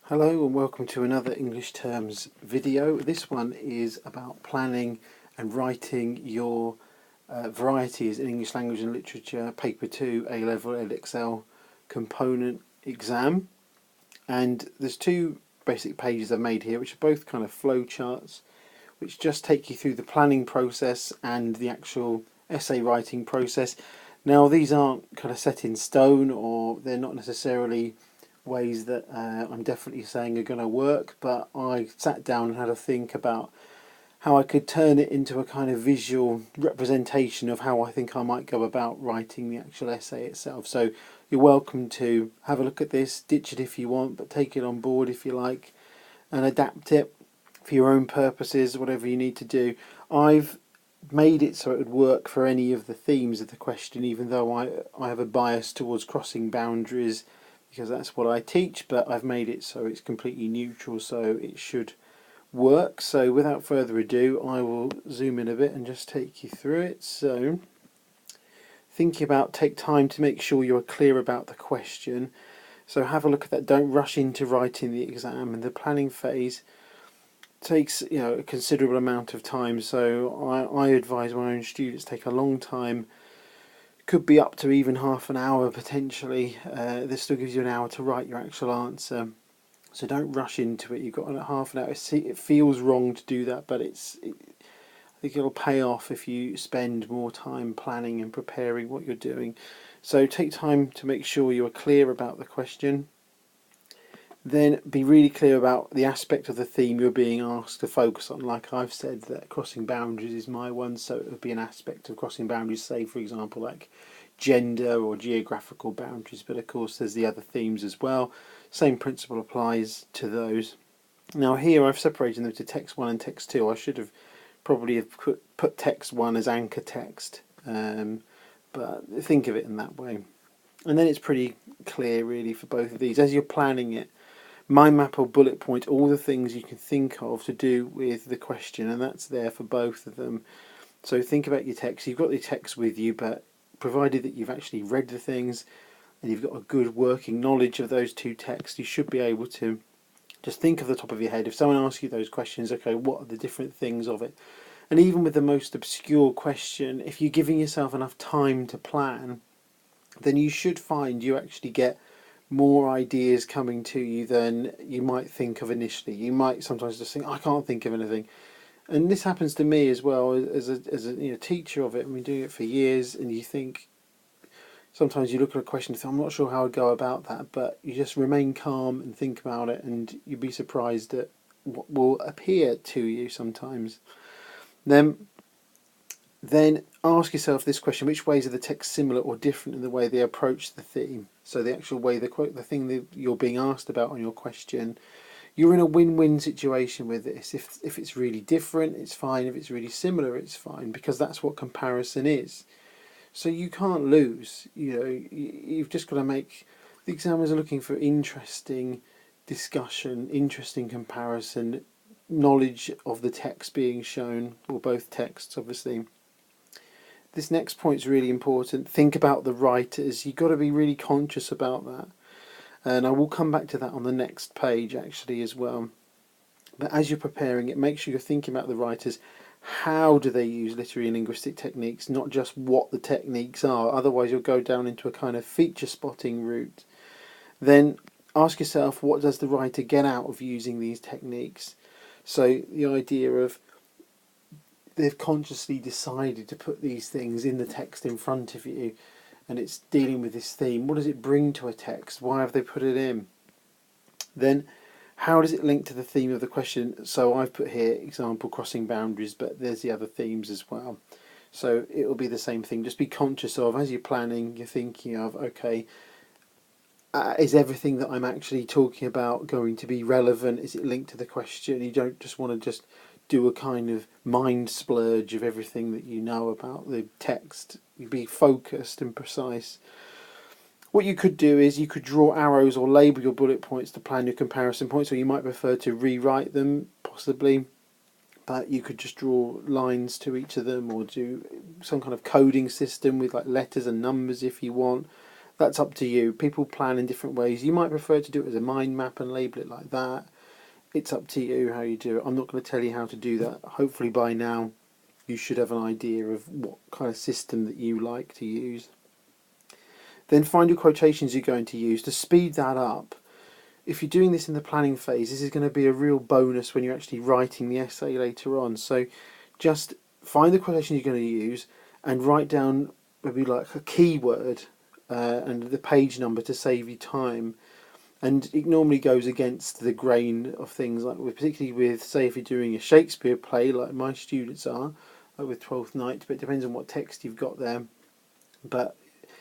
Hello and welcome to another English terms video. This one is about planning and writing your Varieties in English Language and Literature Paper 2 A-Level Edexcel component exam. And there's two basic pages I've made here which are both kind of flow charts which just take you through the planning process and the actual essay writing process. Now these aren't kind of set in stone, or they're not necessarily ways that I'm definitely saying are going to work, but I sat down and had a think about how I could turn it into a kind of visual representation of how I think I might go about writing the actual essay itself. So you're welcome to have a look at this, ditch it if you want, but take it on board if you like and adapt it for your own purposes, whatever you need to do. I've made it so it would work for any of the themes of the question, even though I have a bias towards crossing boundaries because that's what I teach, but I've made it so it's completely neutral, so it should work. So without further ado, I will zoom in a bit and just take you through it. So thinking about, take time to make sure you're clear about the question. So have a look at that. Don't rush into writing the exam, and the planning phase takes a considerable amount of time. So I advise my own students take a long time. Could be up to even half an hour potentially. This still gives you an hour to write your actual answer, so don't rush into it. You've got half an hour. It feels wrong to do that, but I think it'll pay off if you spend more time planning and preparing what you're doing. So take time to make sure you are clear about the question. Then be really clear about the aspect of the theme you're being asked to focus on. Like I've said, that crossing boundaries is my one, so it would be an aspect of crossing boundaries, say for example like gender or geographical boundaries, but of course there's the other themes as well. Same principle applies to those. Now here I've separated them to text 1 and text 2. I should have probably have put text 1 as anchor text, but think of it in that way. And then it's pretty clear really for both of these. As you're planning it, mind map or bullet point all the things you can think of to do with the question, and that's there for both of them. So think about your text. You've got the text with you, but provided that you've actually read the things and you've got a good working knowledge of those two texts, you should be able to just think off the top of your head. If someone asks you those questions, okay, what are the different things of it? And even with the most obscure question, if you're giving yourself enough time to plan, then you should find you actually get more ideas coming to you than you might think of initially. You might sometimes just think, I can't think of anything. And this happens to me as well as a teacher of it. I've been doing it for years, and you think, sometimes you look at a question and think, I'm not sure how I'd go about that, but you just remain calm and think about it, and you'd be surprised at what will appear to you sometimes. Then ask yourself this question: which ways are the texts similar or different in the way they approach the theme? So the actual way, the thing that you're being asked about on your question, you're in a win-win situation with this. If it's really different, it's fine. If it's really similar, it's fine, because that's what comparison is. So you can't lose. You've just got to make. The examiners are looking for interesting discussion, interesting comparison, knowledge of the text being shown, or both texts, obviously. This next point is really important. Think about the writers. You've got to be really conscious about that. And I will come back to that on the next page actually as well. But as you're preparing it, make sure you're thinking about the writers. How do they use literary and linguistic techniques, not just what the techniques are. Otherwise you'll go down into a kind of feature spotting route. Then ask yourself, what does the writer get out of using these techniques? So the idea of they've consciously decided to put these things in the text in front of you, and it's dealing with this theme. What does it bring to a text? Why have they put it in? Then how does it link to the theme of the question? So I've put here example crossing boundaries, but there's the other themes as well. So it will be the same thing. Just be conscious of, as you're planning, you're thinking of, okay, is everything that I'm actually talking about going to be relevant? Is it linked to the question? You don't just want to just do a kind of mind splurge of everything that you know about the text. You be focused and precise. What you could do is you could draw arrows or label your bullet points to plan your comparison points, or you might prefer to rewrite them possibly, but you could just draw lines to each of them, or do some kind of coding system with like letters and numbers if you want. that's up to you. People plan in different ways. You might prefer to do it as a mind map and label it like that. It's up to you how you do it. I'm not going to tell you how to do that. Hopefully by now you should have an idea of what kind of system that you like to use. Then find your quotations you're going to use. To speed that up, if you're doing this in the planning phase, this is going to be a real bonus when you're actually writing the essay later on. So just find the quotation you're going to use and write down maybe like a keyword and the page number to save you time. And it normally goes against the grain of things, like particularly with, say, if you're doing a Shakespeare play, like my students are, like with Twelfth Night, but it depends on what text you've got there. But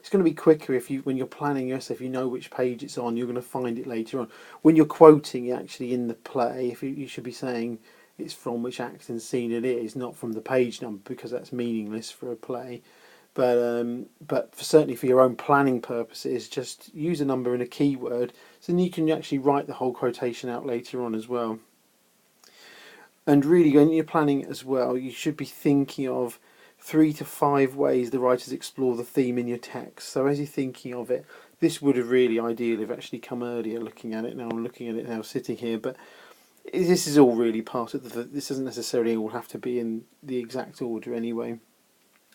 it's going to be quicker if when you're planning your essay, if you know which page it's on, you're going to find it later on. When you're quoting it actually in the play, if you should be saying it's from which act and scene it is, not from the page number, because that's meaningless for a play. But certainly for your own planning purposes, just use a number and a keyword, so then you can actually write the whole quotation out later on as well. And really, when you're planning as well, you should be thinking of 3 to 5 ways the writers explore the theme in your text. So as you're thinking of it, this would have really ideally have actually come earlier looking at it. Now I'm looking at it now sitting here, but this is all really part of this doesn't necessarily all have to be in the exact order anyway.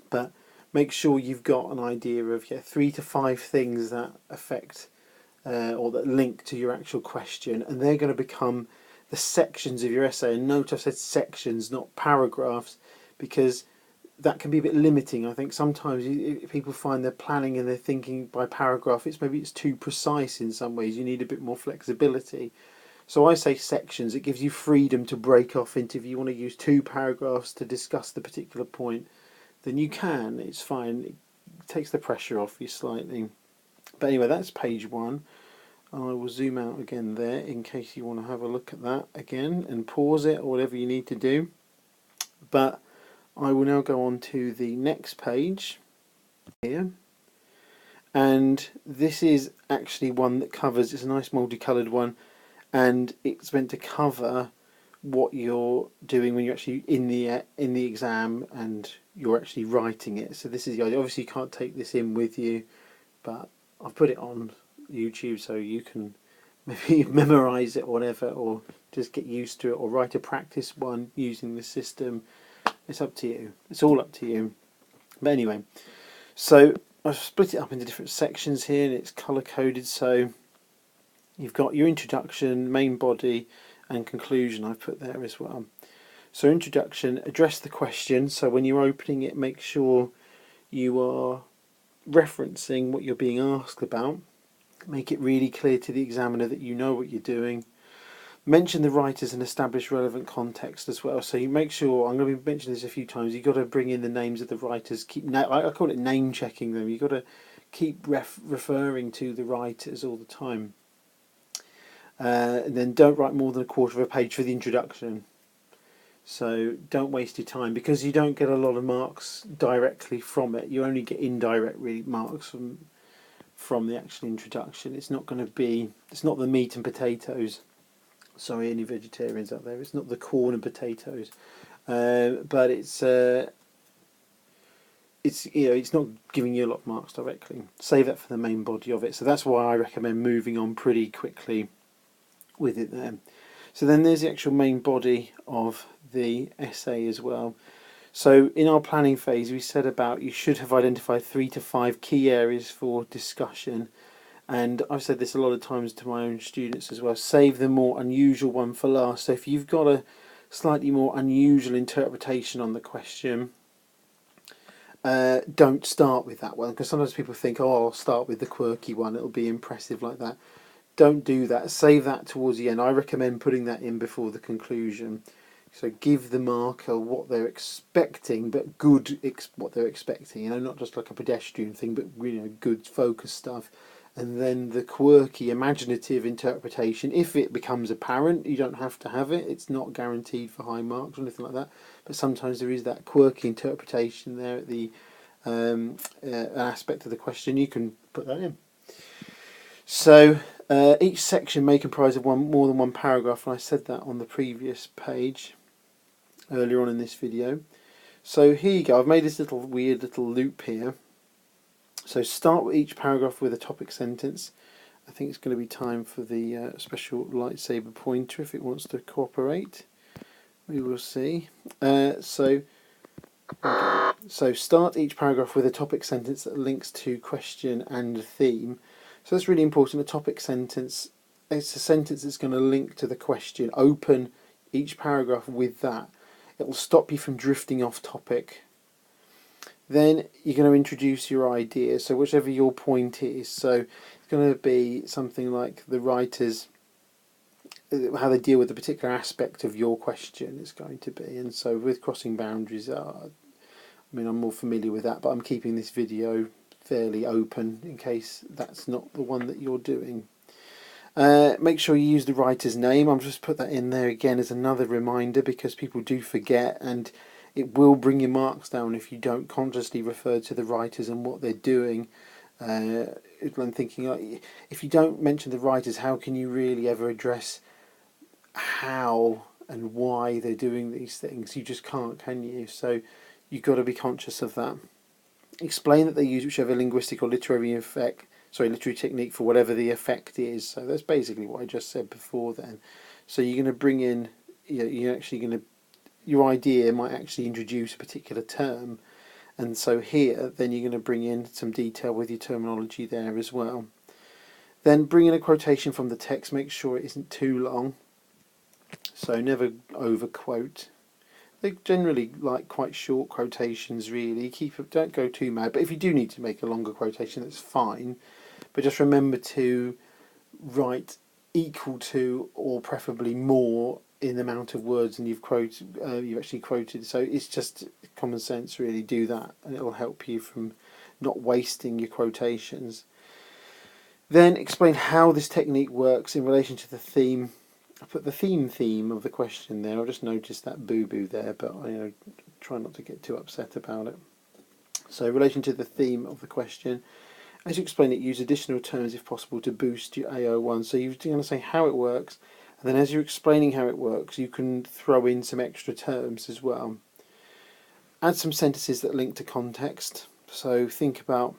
But make sure you've got an idea of 3 to 5 things that affect or that link to your actual question, and they're going to become the sections of your essay. And note I've said sections, not paragraphs, because that can be a bit limiting. I think sometimes people find they're planning and they're thinking by paragraph. Maybe it's too precise in some ways. You need a bit more flexibility. So I say sections. It gives you freedom to break off into, if you want to use 2 paragraphs to discuss the particular point, then you can. It's fine. It takes the pressure off you slightly. But anyway, that's page 1. And I will zoom out again there in case you want to have a look at that again and pause it or whatever you need to do. But I will now go on to the next page here. And this is actually one that covers, it's a nice multicoloured one, and it's meant to cover what you're doing when you're actually in the exam and you're actually writing it. So this is the idea. Obviously you can't take this in with you, but I've put it on YouTube so you can maybe memorize it or whatever, or just get used to it, or write a practice one using the system. It's up to you. It's all up to you. But anyway, so I've split it up into different sections here, and it's colour coded. So you've got your introduction, main body, and conclusion I've put there as well. So introduction, address the question. So when you're opening it, make sure you are referencing what you're being asked about. Make it really clear to the examiner that you know what you're doing. Mention the writers and establish relevant context as well. So you make sure, I'm going to be mentioning this a few times, you've got to bring in the names of the writers. I call it name checking them. You've got to keep referring to the writers all the time. And then don't write more than a quarter of a page for the introduction. So don't waste your time, because you don't get a lot of marks directly from it. You only get indirect marks from the actual introduction. It's not going to be, it's not the meat and potatoes. Sorry, any vegetarians out there. It's not the corn and potatoes, but it's not giving you a lot of marks directly. Save that for the main body of it. So that's why I recommend moving on pretty quickly with it there. So then there's the actual main body of the essay as well. So in our planning phase, we said about you should have identified 3 to 5 key areas for discussion. And I've said this a lot of times to my own students as well, save the more unusual one for last. So if you've got a slightly more unusual interpretation on the question, don't start with that one, because sometimes people think, oh, I'll start with the quirky one, it'll be impressive like that. Don't do that. Save that towards the end. I recommend putting that in before the conclusion. So give the marker what they're expecting, but good what they're expecting. Not just like a pedestrian thing, but good focused stuff. And then the quirky, imaginative interpretation, if it becomes apparent, you don't have to have it. It's not guaranteed for high marks or anything like that. But sometimes there is that quirky interpretation there at the aspect of the question. You can put that in. So each section may comprise of more than one paragraph, and I said that on the previous page earlier on in this video. So here you go. I've made this weird little loop here. So start with each paragraph with a topic sentence. I think it's going to be time for the special lightsaber pointer if it wants to cooperate. We will see. So start each paragraph with a topic sentence that links to question and theme. So that's really important. A topic sentence, it's a sentence that's going to link to the question. Open each paragraph with that. It will stop you from drifting off topic. Then you're going to introduce your idea, so whichever your point is. So it's going to be something like the writers, how they deal with a particular aspect of your question is going to be. And so with crossing boundaries, I mean, I'm more familiar with that, but I'm keeping this video fairly open in case that's not the one that you're doing. Make sure you use the writer's name. I'll just put that in there again as another reminder, because people do forget, and it will bring your marks down if you don't consciously refer to the writers and what they're doing. I'm thinking, if you don't mention the writers, how can you really ever address how and why they're doing these things? You just can't, can you? So you've got to be conscious of that. Explain that they use whichever linguistic or literary technique for whatever the effect is. So that's basically what I just said before then. So you're going to bring in, your idea might actually introduce a particular term, and so here then you're going to bring in some detail with your terminology there as well. Then bring in a quotation from the text. Make sure it isn't too long, so never over quote. They generally like quite short quotations, really. Don't go too mad, but if you do need to make a longer quotation, that's fine, but just remember to write equal to or preferably more in the amount of words than you've actually quoted. So it's just common sense, really. Do that and it'll help you from not wasting your quotations. Then explain how this technique works in relation to the theme. I put the theme of the question there. I just noticed that boo-boo there, but I try not to get too upset about it. So in relation to the theme of the question, as you explain it, use additional terms if possible to boost your AO1. So you're going to say how it works, and then as you're explaining how it works, you can throw in some extra terms as well. Add some sentences that link to context. So think about,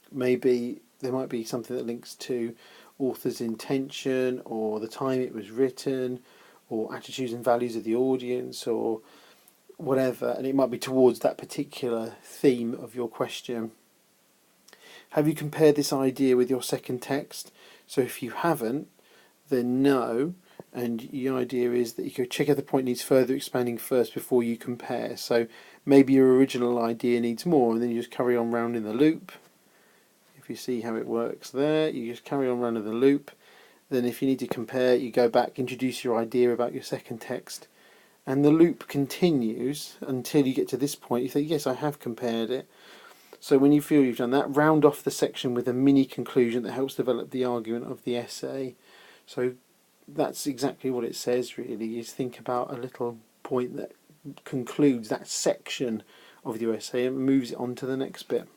maybe there might be something that links to author's intention, or the time it was written, or attitudes and values of the audience, or whatever, and it might be towards that particular theme of your question. Have you compared this idea with your second text? So if you haven't, then no, and the idea is that you go check if the point needs further expanding first before you compare. So maybe your original idea needs more, and then you just carry on round in the loop. If you see how it works there, you just carry on round in the loop. Then if you need to compare, you go back, introduce your idea about your second text, and the loop continues until you get to this point. You think, yes, I have compared it. So when you feel you've done that, round off the section with a mini conclusion that helps develop the argument of the essay. So that's exactly what it says, really, is think about a little point that concludes that section of your essay and moves it on to the next bit.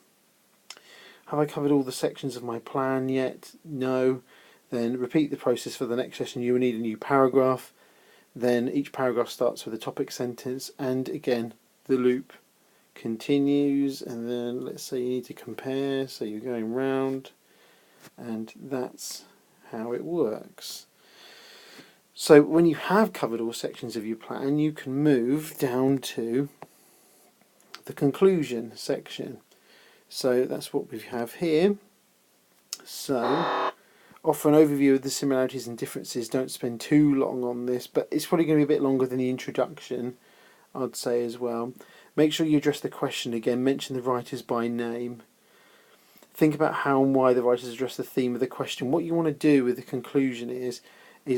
Have I covered all the sections of my plan yet? No. Then repeat the process for the next session. You will need a new paragraph. Then each paragraph starts with a topic sentence, and again the loop continues, and then let's say you need to compare, so you're going round, and that's how it works. So when you have covered all sections of your plan, you can move down to the conclusion section. So that's what we have here. So offer an overview of the similarities and differences. Don't spend too long on this, but it's probably going to be a bit longer than the introduction, I'd say, as well. Make sure you address the question again. Mention the writers by name. Think about how and why the writers address the theme of the question. What you want to do with the conclusion is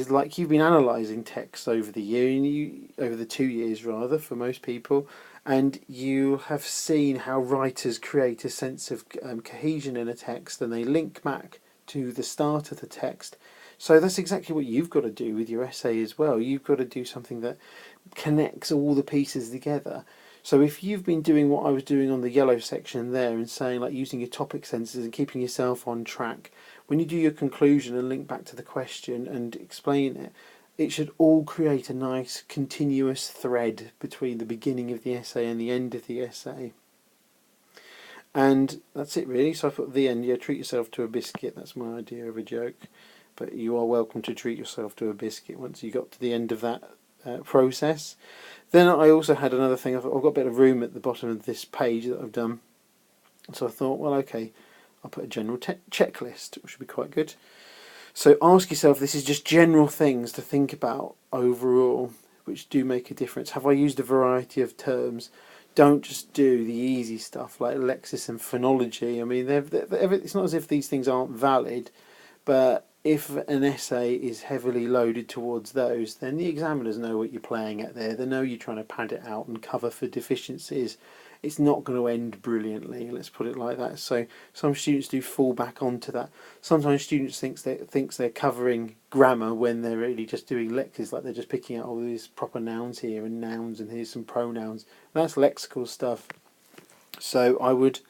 like you've been analysing texts over the year, over the 2 years rather, for most people, and you have seen how writers create a sense of cohesion in a text, and they link back to the start of the text. So that's exactly what you've got to do with your essay as well. You've got to do something that connects all the pieces together. So if you've been doing what I was doing on the yellow section there and saying, like, using your topic sentences and keeping yourself on track, when you do your conclusion and link back to the question and explain it, it should all create a nice continuous thread between the beginning of the essay and the end of the essay. And that's it really. So I put the end, yeah, treat yourself to a biscuit. That's my idea of a joke. But you are welcome to treat yourself to a biscuit once you got to the end of that process. Then I also had another thing. I've got a bit of room at the bottom of this page that I've done. So I thought, well, okay, I'll put a general checklist, which would be quite good. So ask yourself, this is just general things to think about overall, which do make a difference. Have I used a variety of terms? Don't just do the easy stuff like lexis and phonology. I mean, it's not as if these things aren't valid, but if an essay is heavily loaded towards those, then the examiners know what you're playing at there. They know you're trying to pad it out and cover for deficiencies. It's not going to end brilliantly, let's put it like that. So some students do fall back onto that. Sometimes students thinks they're covering grammar when they're really just doing lexis, like they're just picking out all these proper nouns here and nouns and here's some pronouns. That's lexical stuff. So I would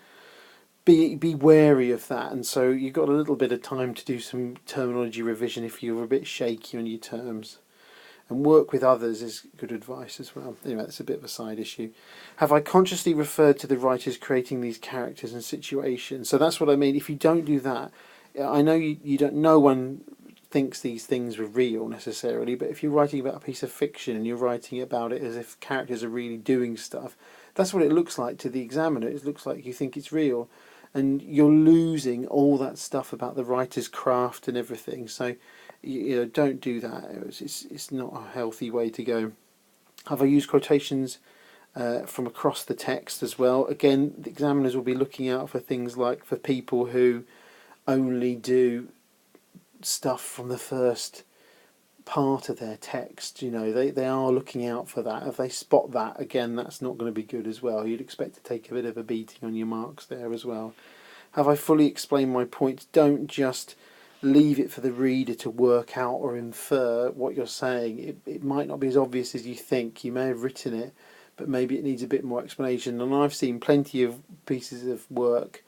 be wary of that, and so you've got a little bit of time to do some terminology revision if you're a bit shaky on your terms. And work with others is good advice as well. Anyway, that's a bit of a side issue. Have I consciously referred to the writers creating these characters and situations? So that's what I mean. If you don't do that, I know you don't. No one thinks these things were real necessarily, but if you're writing about a piece of fiction and you're writing about it as if characters are really doing stuff, that's what it looks like to the examiner. It looks like you think it's real, and you're losing all that stuff about the writer's craft and everything. So don't do that. It's not a healthy way to go. Have I used quotations from across the text as well? Again, the examiners will be looking out for things like for people who only do stuff from the first part of their text. They are looking out for that. If they spot that, again, that's not going to be good as well. You'd expect to take a bit of a beating on your marks there as well. Have I fully explained my points? Don't just leave it for the reader to work out or infer what you're saying. It might not be as obvious as you think. You may have written it, but maybe it needs a bit more explanation. And I've seen plenty of pieces of work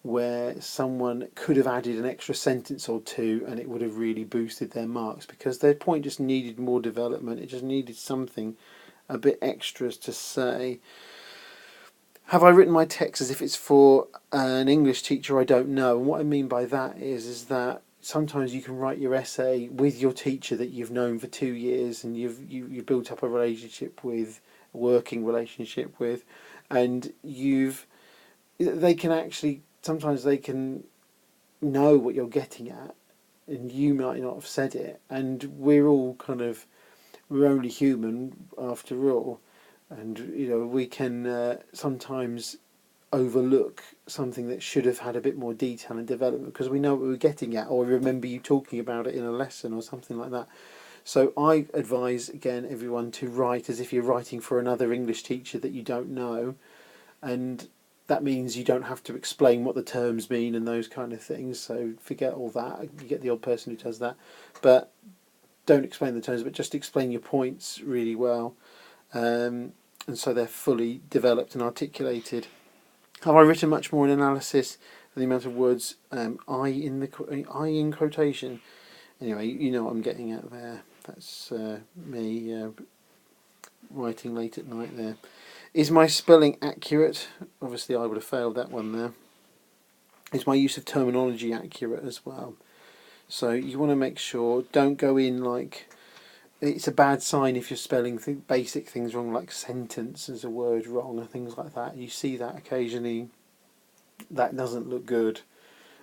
where someone could have added an extra sentence or two and it would have really boosted their marks because their point just needed more development. It just needed something a bit extra to say. Have I written my text as if it's for an English teacher I don't know? And what I mean by that is that sometimes you can write your essay with your teacher that you've known for 2 years and you've built up a relationship with, a working relationship with, and they can actually, sometimes they can know what you're getting at and you might not have said it, and we're only human after all, and we can sometimes overlook something that should have had a bit more detail and development because we know what we were getting at, or remember you talking about it in a lesson or something like that. So I advise again everyone to write as if you're writing for another English teacher that you don't know, and that means you don't have to explain what the terms mean and those kind of things. So forget all that. You get the odd person who does that, but don't explain the terms, but just explain your points really well, and so they're fully developed and articulated. Have I written much more in analysis than the amount of words I in quotation? Anyway, you know what I'm getting at there. That's me writing late at night there. Is my spelling accurate? Obviously I would have failed that one there. Is my use of terminology accurate as well? So you want to make sure, don't go in like, it's a bad sign if you're spelling basic things wrong, like sentence as a word wrong and things like that. You see that occasionally. That doesn't look good.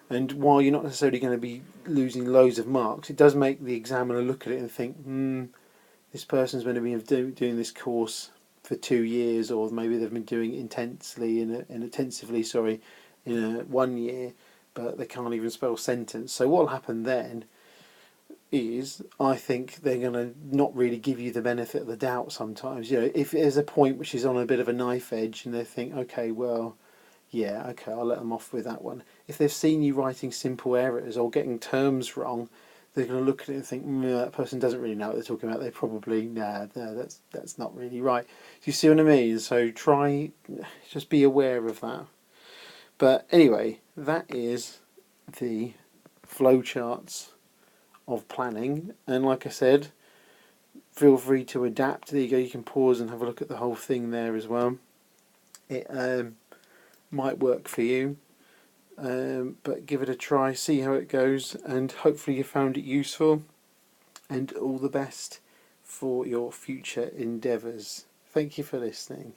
And while you're not necessarily going to be losing loads of marks, it does make the examiner look at it and think, this person's going to be doing this course for 2 years, or maybe they've been doing it intensively in 1 year, but they can't even spell sentence. So what'll happen then is, I think they're going to not really give you the benefit of the doubt sometimes. If there's a point which is on a bit of a knife edge and they think, okay, well, yeah, okay, I'll let them off with that one. If they've seen you writing simple errors or getting terms wrong, they're going to look at it and think, that person doesn't really know what they're talking about. They're probably, that's not really right. Do you see what I mean? So just be aware of that. But anyway, that is the flowcharts of planning. And like I said, feel free to adapt. There you go, you can pause and have a look at the whole thing there as well. might work for you. But give it a try, see how it goes, and hopefully you found it useful, and all the best for your future endeavours. Thank you for listening.